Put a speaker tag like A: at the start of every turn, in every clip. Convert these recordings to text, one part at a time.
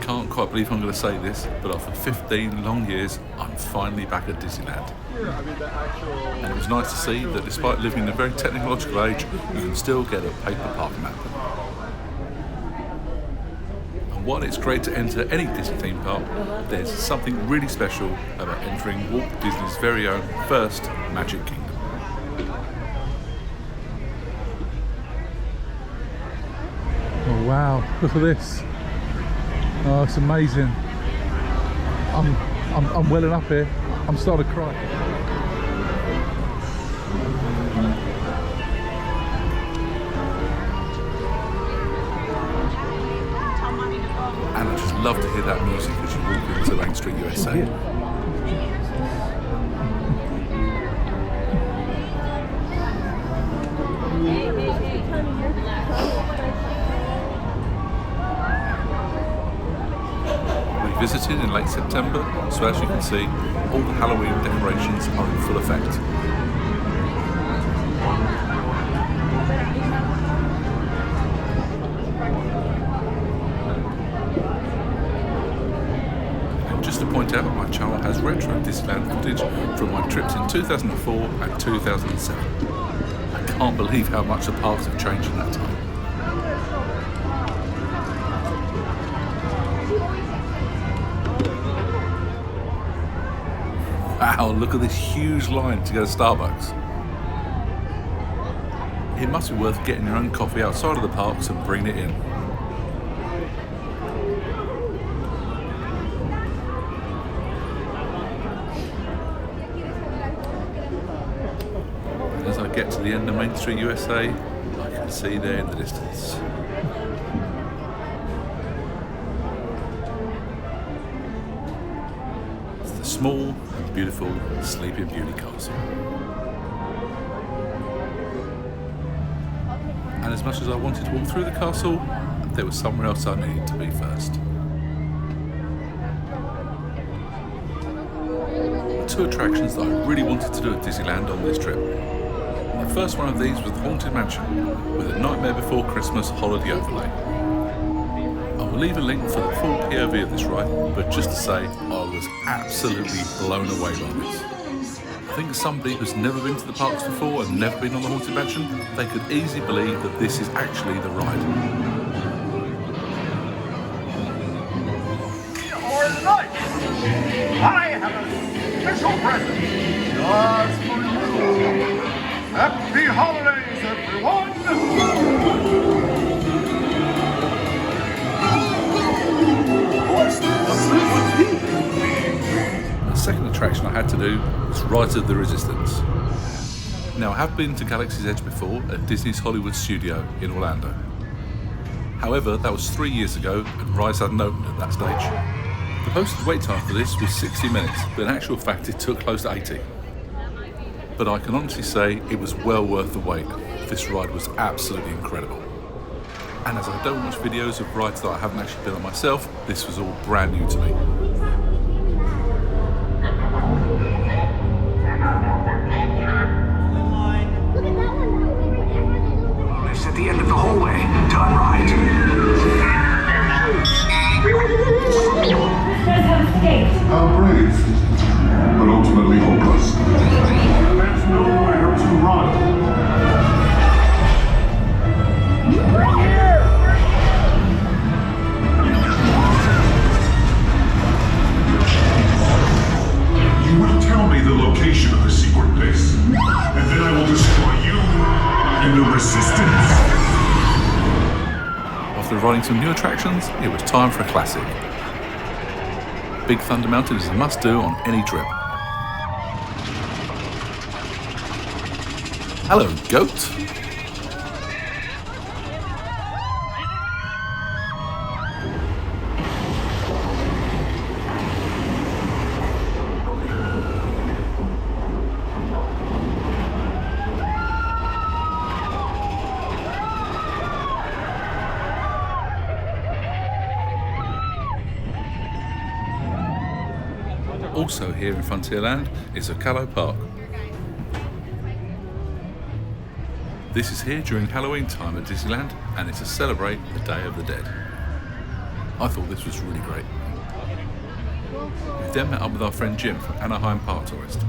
A: can't quite believe I'm going to say this, but after 15 long years, I'm finally back at Disneyland. And it was nice to see that despite living in a very technological age, you can still get a paper park map. And while it's great to enter any Disney theme park, there's something really special about entering Walt Disney's very own first Magic Kingdom.
B: Oh wow, look at this. Oh, it's amazing. I'm welling up here. I'm starting to cry.
A: And I just love to hear that music as you walk into Main Street USA. We visited in late September, so as you can see, all the Halloween decorations are in full effect. And just to point out, my channel has retro Disneyland footage from my trips in 2004 and 2007. I can't believe how much the parks have changed in that time. Wow, look at this huge line to go to Starbucks. It must be worth getting your own coffee outside of the parks and bringing it in. And as I get to the end of Main Street USA, I can see there in the distance. Small and beautiful Sleeping Beauty Castle. And as much as I wanted to walk through the castle, there was somewhere else I needed to be first. Two attractions that I really wanted to do at Disneyland on this trip. The first one of these was the Haunted Mansion, with a Nightmare Before Christmas holiday overlay. I will leave a link for the full POV of this ride, but just to say, I was absolutely blown away by this. I think somebody who's never been to the parks before and never been on the Haunted Mansion, they could easily believe that this is actually the ride.
C: Or night, I have a special present just for you. Happy holidays, everyone!
A: The second attraction I had to do was Rise of the Resistance. Now, I have been to Galaxy's Edge before at Disney's Hollywood Studio in Orlando. However, that was 3 years ago and Rise hadn't opened at that stage. The posted wait time for this was 60 minutes, but in actual fact it took close to 80. But I can honestly say it was well worth the wait. This ride was absolutely incredible. And as I don't watch videos of rides that I haven't actually been on myself, this was all brand new to me.
D: It's at the end of the hallway. Turn right.
E: How brave, but ultimately hopeless.
C: There's nowhere to run.
E: You will tell me the location of the secret base, and then I will destroy you and the Resistance.
A: After riding some new attractions, it was time for a classic. Big Thunder Mountain is a must-do on any trip. Hello, goat. Also here in Frontierland is Ocala Park. This is here during Halloween time at Disneyland, and it's to celebrate the Day of the Dead. I thought this was really great. We then met up with our friend Jim from Anaheim Park Tourist.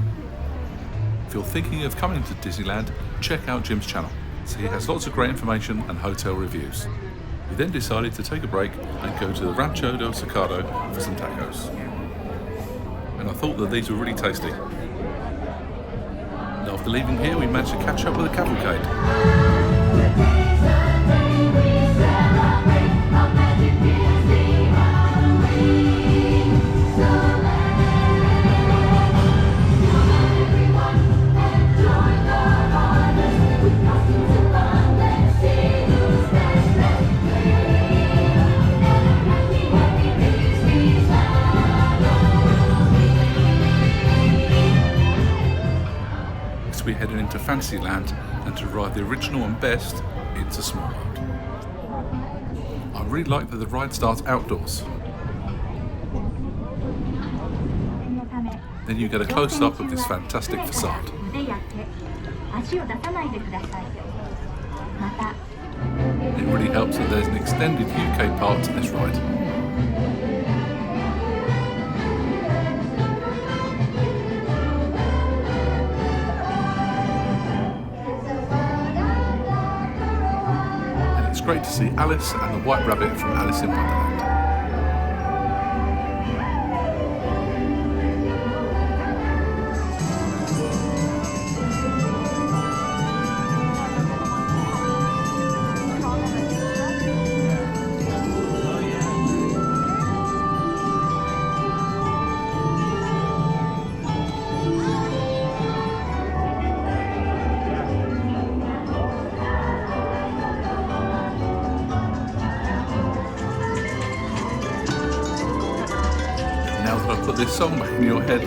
A: If you're thinking of coming to Disneyland, check out Jim's channel, so he has lots of great information and hotel reviews. We then decided to take a break and go to the Rancho del Sacado for some tacos. And I thought that these were really tasty. And after leaving here, we managed to catch up with a cavalcade. We headed into Fantasyland and to ride the original and best, It's a Small World. I really like that the ride starts outdoors. Then you get a close-up of this fantastic facade. It really helps that there's an extended UK part to this ride. It's great to see Alice and the White Rabbit from Alice in Wonderland. Now that I've put this song back in your head,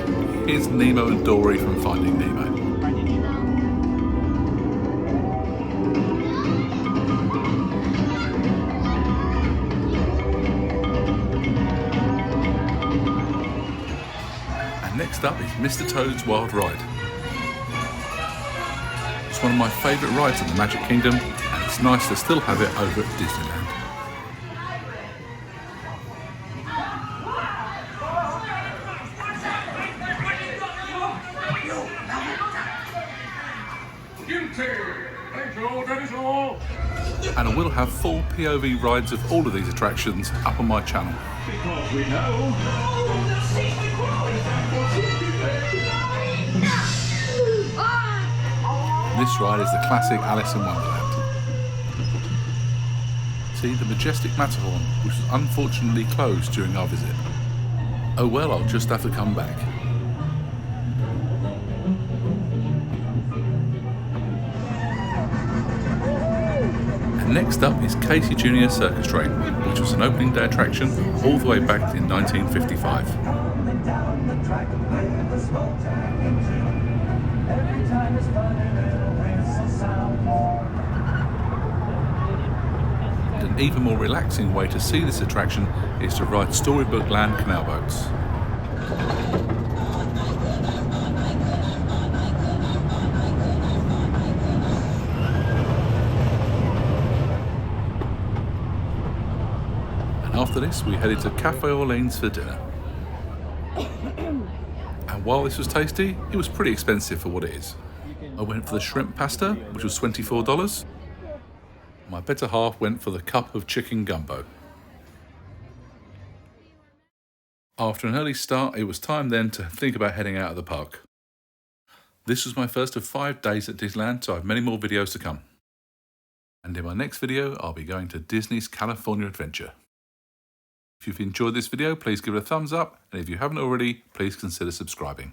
A: here's Nemo and Dory from Finding Nemo. And next up is Mr. Toad's Wild Ride. It's one of my favourite rides in the Magic Kingdom, and it's nice to still have it over at Disneyland. And I will have full POV rides of all of these attractions up on my channel.
C: Because we know.
A: This ride is the classic Alice in Wonderland. See the majestic Matterhorn, which was unfortunately closed during our visit. Oh well, I'll just have to come back. Next up is Casey Jr. Circus Train, which was an opening day attraction all the way back in 1955. And an even more relaxing way to see this attraction is to ride Storybook Land canal boats. After this, we headed to Cafe Orleans for dinner. And while this was tasty, it was pretty expensive for what it is. I went for the shrimp pasta, which was $24. My better half went for the cup of chicken gumbo. After an early start, it was time then to think about heading out of the park. This was my first of 5 days at Disneyland, so I have many more videos to come. And in my next video, I'll be going to Disney's California Adventure. If you've enjoyed this video, please give it a thumbs up, and if you haven't already, please consider subscribing.